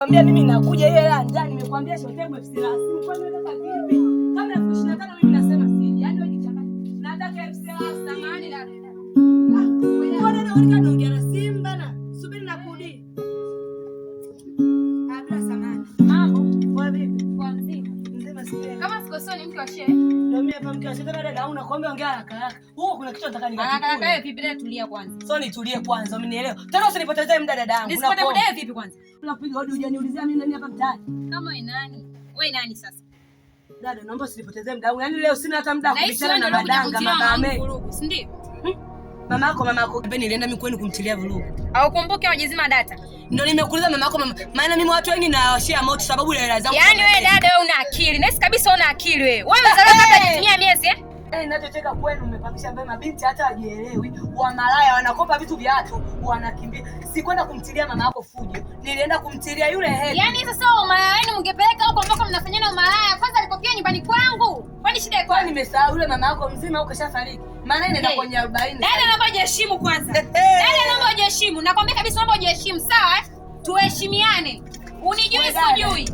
Kwambia mimi nakuja ile hela ndani nimekuambia shotego elfu 30. Kwa nini unataka vipi? Kama elfu 25 mimi nasema si. Yaani wewe jichanganye. Nataka elfu 30 samani na dada. Kwa nini unaongea na simu bana? Subiri nakurudi. Bila samani. Mambo, kwa vipi? Kwa mzima. Mzima sikia. Kama sikosoni mke wa shehe. Ndio mimi hapa mke wa shehe dada hauna kuambia ongea haraka haraka. Huko kuna kitu nataka nikakikuone. Haraka wewe vipi dada tulia kwanza. So nitulie kwanza, umenielewa? Tena usinipotezee muda dada yangu. Nisipotezee vipi kwanza? Unapiga hodi hujaniulizia mimi nani hapa mtaani. Kama wewe nani? Wewe nani sasa? Dada naomba usinipotezee muda wangu. Yaani leo sina hata muda wa kubishana na madanga mama ame. Si ndio? Mama yako mimi nilienda mimi kwenu kumtilia vurugu. Au kumbuke wajizima data. Ndio nimekuuliza mama yako maana mimi watu wengi na share moto sababu ya hela zangu. Yaani wewe dada wewe una akili. Nesi kabisa una akili wewe. Wewe mzaliwa kabla hujatimia miezi eh? Ninachotaka kwenu mmepamisha mbele mabinti hata wajielewi. Wa malaya wanakopa vitu vya watu wanakimbia. Sikwenda kumtilia mama yako fujo. Nilienda kumtilia yule head. Yaani sasa umalaya wenu mngepeleka huko ambako mnafanyana umalaya. Kwanza alipokea nyumbani kwangu. Kwani shida iko? Nimesahau yule mama yako mzima huko kashafariki. Maana inaenda kwenye 40. Dada naomba ujiheshimu kwanza. Dada naomba ujiheshimu. Nakwambia kabisa naomba ujiheshimu, sawa eh? Tuheshimiane. Unijui sijui.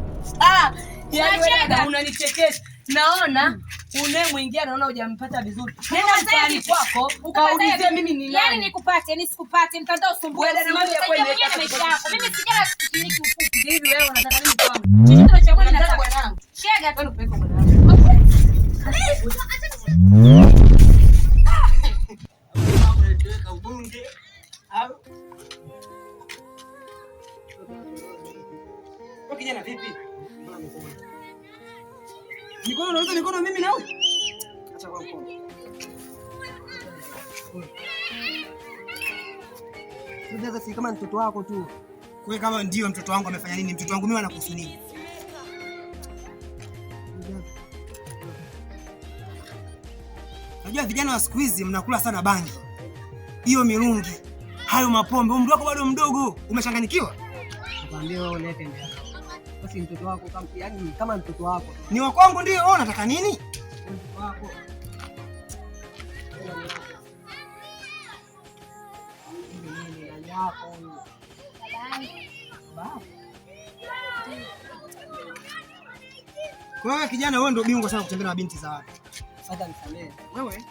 Yaani wewe unanichekesha. Naona unemwingia naona hujampata vizuri. Nenda mtaani kwako ukaulize mimi ni nani. Yaani nikupate, nisikupate, mtandao usumbue. Wewe ndio mmoja kweli na maisha yako. Mimi sijala kushiriki ufupi. Hivi wewe unataka nini kwangu? Chochote unachagua nataka bwanangu. Shega tu upeko bwanangu. Ubunge au kwa kijana vipi? Nikono unaweza nikono mimi nao? Acha kwa mkono. Sasa si kama mtoto wako tu. Wewe kama ndio mtoto wangu amefanya nini? Mtoto wangu mimi anakuhusu nini? Unajua vijana wa siku hizi mnakula sana bangi. Hiyo mirungi, hayo mapombe, umri wako bado mdogo, umechanganyikiwa? Nakwambia wewe ulete ndio. Basi mtoto wako kama yani kama mtoto wako. Ni wa kwangu ndio, wewe unataka nini? Mtoto wako. Nini nani yako huyu? Baba. Kwa hiyo kijana wewe ndio bingwa sana kutembea na binti za watu. Sasa nisamehe. Wewe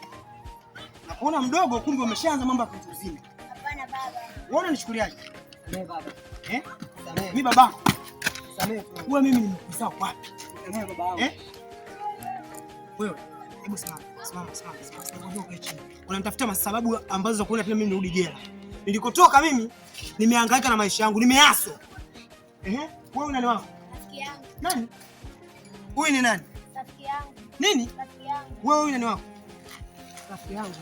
nakuona mdogo kumbe umeshaanza mambo ya kutu uzima. Hapana baba. Wewe unanichukuliaje? Samehe baba. Samehe. Mimi babako. Samehe. Wewe mimi nimekusaa wapi? Samehe baba yangu. Wewe, hebu simama. Ngoja ukae chini. Unanitafutia masababu ambazo za kuona pia mimi nirudi jela. Nilikotoka mimi nimehangaika na maisha yangu, nimeaso. Wewe unani wako? Rafiki yangu. Nani? Huyu ni nani? Rafiki yangu. Nini? Rafiki yangu. Wewe huyu nani wako? Rafiki yangu.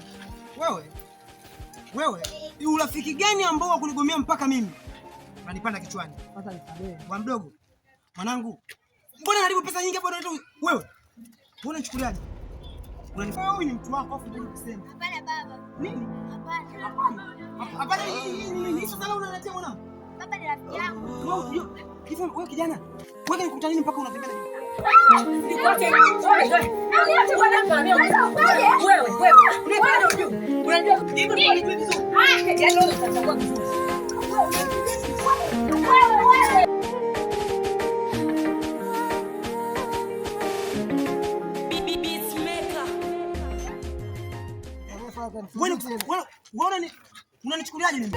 Wewe, urafiki gani ambao wakunigomea mpaka mimi? Unanipanda kichwani. Sasa nisamehe. Bwa mdogo. Mwanangu. Mbona haribu pesa nyingi hapo ndio wewe? Wewe unachukuliaje? Unanifanya wewe ni mtu wako afu ndio kusema. Hapana baba. Nini? Hapana hii sio sana unaletea mwanangu. Baba ni rafiki yangu. Wewe kijana. Wewe nikutana nini mpaka unapenda nini? Unanichukuliaje mimi?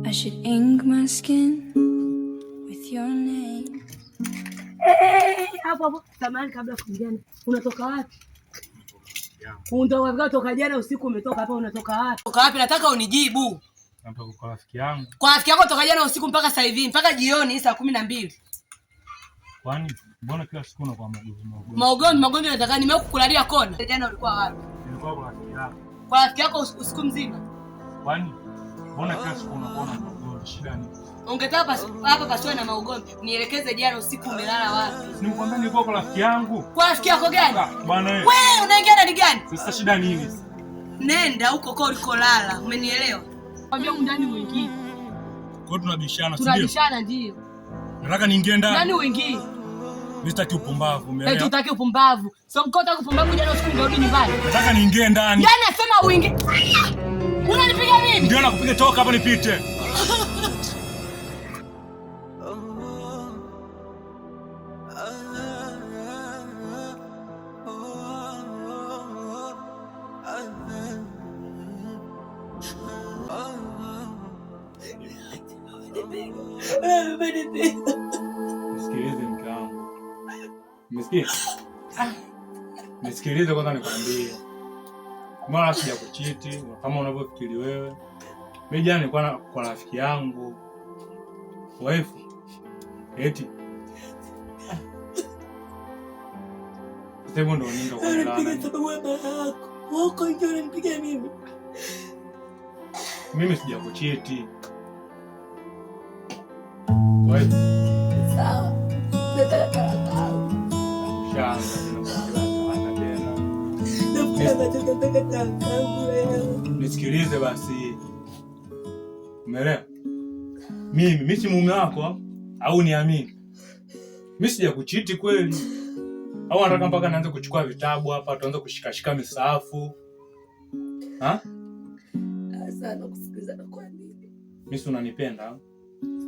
I should ink my skin with your name. Hapo samahani kabla kuingiana. Unatoka wapi? Unatoka jana usiku umetoka hapa unatoka wapi? Toka wapi nataka unijibu. Natoka kwa rafiki yangu. Kwa rafiki yako toka jana usiku mpaka sasa hivi, mpaka jioni saa 12. Kwani mbona kila siku unakuwa maugomvi unataka nimekukulalia kona? Jana ulikuwa wapi? Nilikuwa kwa rafiki yako. Kwa rafiki yako usiku mzima. Kwani mbona kila siku unakuwa na maugomvi? Shida ni ungetaka hapa pasiwe na maugomvi. Nielekeze jana usiku umelala wapi? Nimekwambia nilikuwa kwa rafiki yangu. Kwa rafiki yako gani? Bwana wewe. Wewe unaingia ndani gani? Sasa shida ni nini? Nenda huko kwa ulikolala. Umenielewa? Kwambia ndani mwingine. Kwa tunabishana, si ndio? Tunabishana ndio. Nataka niingie ndani. Nani uingie? Mimi sitaki upumbavu, umeelewa? Eti utaki upumbavu. So mkota kupumbavu jana usiku ndio nyumbani. Nataka niingie ndani. Yaani nasema uingie. Unanipiga mimi? Ndio nakupiga, toka hapa nipite. Nisikilize mke wangu. Umesikia? Nisikilize kwanza nikwambie. Mara sija kuchiti kama unavyofikiri wewe. Mimi jana nilikuwa kwa rafiki yangu. Wife. Eti. Sasa ndo ninga kwa lana. Sababu ya baraka. Wako ndio unanipiga mimi. Mimi sija kuchiti. Wife. Sawa. Nataka talaka. Nisikilize basi. Umeelewa? Mimi si mume wako au niamini? Mimi sija kuchiti kweli. Au nataka mpaka naanze kuchukua vitabu hapa tuanze kushikashika misaafu. Ha? Sana kusikiliza na kwa nini? Mimi si unanipenda?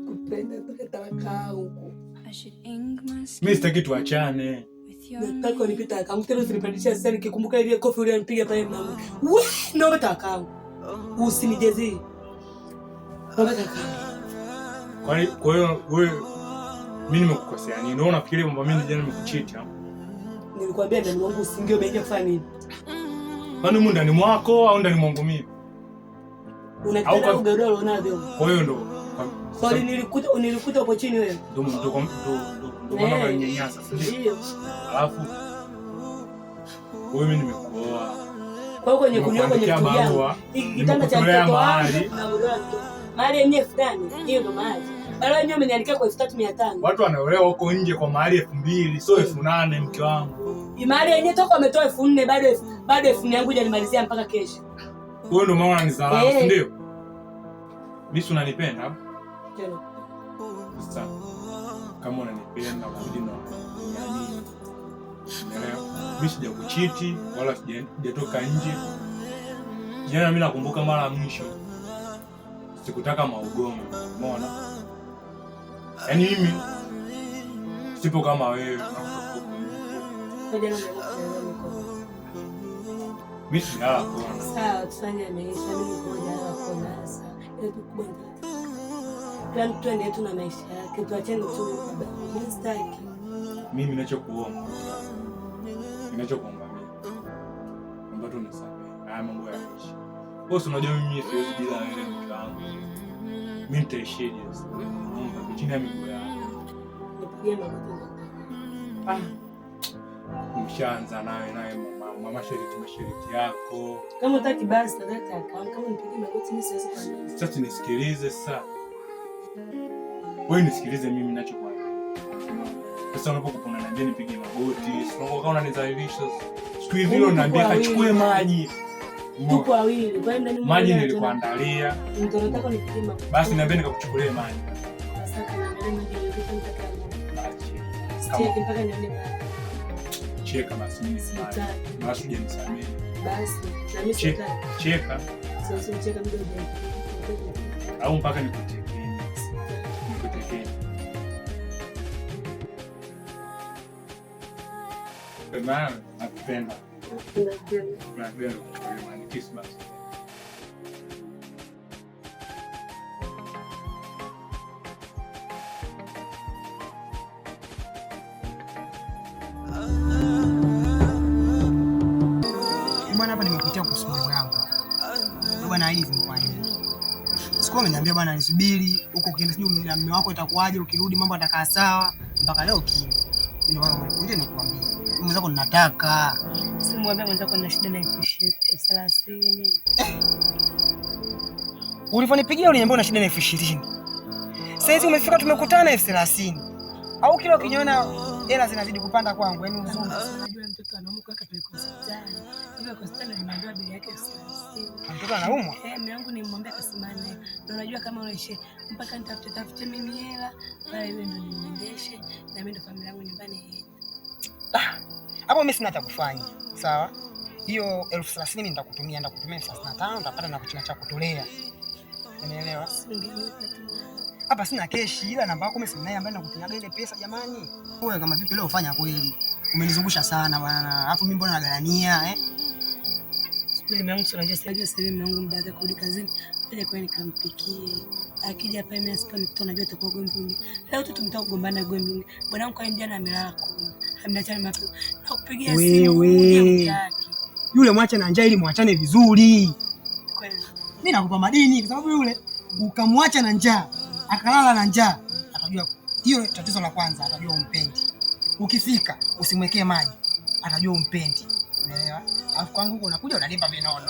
Kupenda mpaka talaka huko. Mimi sitaki tuachane. Nataka unipita kama tena usinipandishia sasa nikikumbuka ile kofi uliyonipiga pale mama. Wewe ndio unataka. Usinijezie. Kwa hiyo wewe mimi nimekukosea nini? Unaona unafikiri kwamba mimi jana nimekucheat au? Nilikwambia ndani mwangu usingie umeingia kufanya nini? Kwani muda ndani mwako au ndani mwangu mimi? Unataka ugodoro unavyo. Kwa hiyo ndo. Swali nilikuta hapo chini wewe. Ndio maana unanyanyasa, ndio. Alafu wewe mimi nimekuoa. Kwa hiyo kwenye kunioa kwenye kuja. Kitanda cha mtoto wangu na godoro mtoto. Mahali yenyewe fulani, hiyo ndo mahali. Bado wenyewe umeniandikia kwa 3500. Watu wanaolewa huko nje kwa mahali 2000, sio 8000 mke wangu. Mahali yenyewe toka umetoa 4000 bado 4000 yangu hujanimalizia mpaka kesho. Wewe ndo maana unanizarau, si ndio? Mimi unanipenda? Tena. Sasa kama unanipenda urudi na yani. Mimi sijakuchiti wala sijatoka nje. Jana mimi nakumbuka mara mwisho sikutaka maugomvi, umeona? Yaani mimi sipo kama wewe. Mimi sina kuona. Sawa, tufanye maisha mimi kuja kuona sasa. Hebu kubwa. Plan twende tu na maisha yake. Tuachane tu mimi sitaki. Mimi ninachokuomba. Ninachokuomba mimi. Naomba tu nisamehe. Haya mambo ya maisha. Wewe unajua mimi siwezi bila wewe mke wangu. Mimi nitaishije sasa? Mungu chini ya miguu yangu. Nipigie magoti. Umeshaanza nawe mama mashariki yako. Kama utaki basi nataka kama nipigie magoti mimi siwezi kufanya. Sasa nisikilize sasa. Wewe nisikilize mimi ninachokwambia. Sasa unapokupona na njeni nipige magoti, sio kama unanizalilisha. Siku hivi leo naambia kachukue maji. Tuko wawili, kwenda ni maji nilikuandalia. Ndio nataka nipige magoti. Basi niambie nikakuchukulie maji. Sasa kana maji nilikuwa nataka. Sitaki mpaka nione maji. Cheka basi mimi sitaki. Basi uje nisamee. Basi na mimi sitaki. Cheka. Sasa cheka mdogo. Au mpaka nikutekee. Bema, nakupenda. Nakupenda kwa maana kiss basi. Bwana hapa nimepitia kuhusu mambo yangu. Bwana hivi kwa nini? Sikuwa umeniambia bwana nisubiri huko ukienda sijui mume wako itakuwaje ukirudi mambo atakaa sawa mpaka leo kimya. Ndio maana ngoja nikuambie. Mwenzako ninataka. Simwambia mwenzako nina shida na 30,000. Ulivyonipigia uliniambia una shida na 20,000. Sasa hizi umefika tumekutana 30,000. Au kila ukiniona hela zinazidi kupanda kwangu, yaani uzuri. Unajua mtoto anaumwa kwa kapeleka hospitali. Hiyo hospitali nimeambiwa bili yake 30,000. Mtoto anaumwa? Mume wangu nimwambia kasimame. Na unajua kama unaishi mpaka nitafute mimi hela, bali wewe ndio nimuendeshe na mimi ndo familia yangu nyumbani. Hapo mimi sina cha kufanya. Sawa? Hiyo 30,000 mimi nitakutumia 35,000 utapata na kuchina cha kutolea. Unaelewa? Hapa sina keshi ila namba yako mimi sina ambaye nakutumiaga ile pesa jamani. Wewe kama vipi leo ufanya kweli? Umenizungusha sana bwana. Alafu mimi mbona nagharamia Subiri mimi yangu unajua sasa hivi mimi yangu muda wake kurudi kazini. Ngoja kwa nikampikie. Akija hapa mimi asipo nikuta unajua itakuwa gombi. Leo tu tumetoka kugombana gombi. Bwana wangu jana amelala kuni. Ameniacha mapema. Nakupigia simu uje yake. Yule mwache na njaa ili muachane vizuri. Kweli. Mimi nakupa madini kwa sababu yule ukamwacha na njaa, akalala na njaa, atajua hiyo tatizo la kwanza, atajua umpendi. Ukifika usimwekee maji, atajua umpendi. Unaelewa? Alafu kwangu huko unakuja unanipa vinono.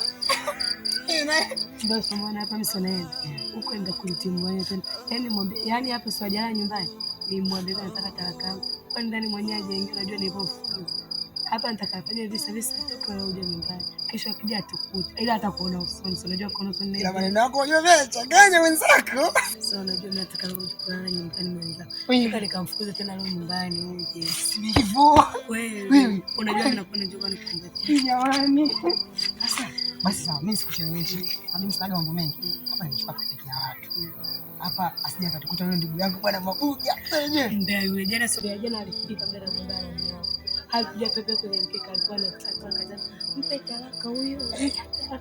Ndio someone hapa msoneni. Huko enda kulitimwa tena. Yaani mwambie, yaani hapo sio jana nyumbani. Ni mwambie nataka talaka yangu. Kwa ndani mwenyewe aje najua nilipofukuza. Hapa nitakafanya visa toka leo uje nyumbani. Kesho akija atukute. Ila atakuona usoni. Unajua kuona usoni. Ila maneno yako unajua wewe changanya wenzako. Sasa unajua nataka rudi kulala nyumbani mwenzako. Nika nikamfukuza tena leo nyumbani uje. Hivyo. Wewe unajua nakwenda nyumbani kukumbatia. Jamani. Sasa basi sawa, mimi sikucheleweshi. Mimi sinaga mambo mengi. Hapa nimechukua peke ya watu. Hapa asije akatukuta yule ndugu yangu bwana Mabuga. Ndio yule jana sio jana alifika mbele ya nyumbani. Hakuja pepe kwenye mkeka alikuwa anataka kaza. Mpe talaka huyo.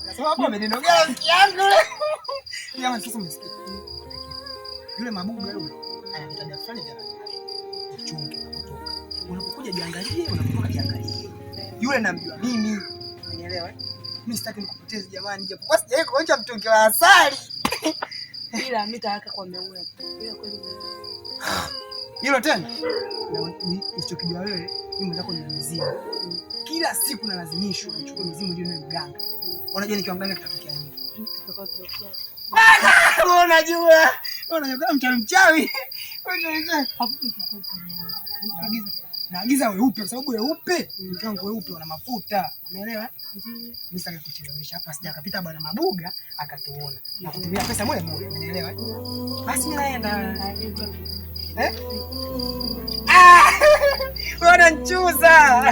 Sasa hapo ameninogea mke yangu. Jamani sasa msikie. Yule Mabuga yule ana vitabia fulani vya chungi kutoka. Unapokuja jiangalie, unapokuja jiangalie. Yule namjua mimi. Unielewa? Mimi sitaki nikupoteze jamani, japokuwa sijawahi kuonja mtungi wa asali. Ila mimi nataka kwa mmeua. Ila kweli. Hilo tena? Na usichokijua wewe, mimi mzako ni mzimu. Kila siku nalazimishwa nichukue mzimu ndio niwe mganga. Unajua nikiangalia kitatokea nini? Unajua mchawi. Naagiza weupe kwa sababu weupe, mkango weupe wana mafuta. Umeelewa? Mimi sitaki kuchelewesha hapa, sija akapita bwana Mabuga akatuona. Na kutumia pesa moja moja, umeelewa? Basi mimi naenda. Bwana nchuza.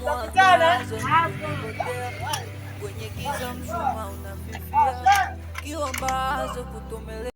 Nakutana. Kwenye giza mshumaa unafifia. Kiwa mbazo kutomele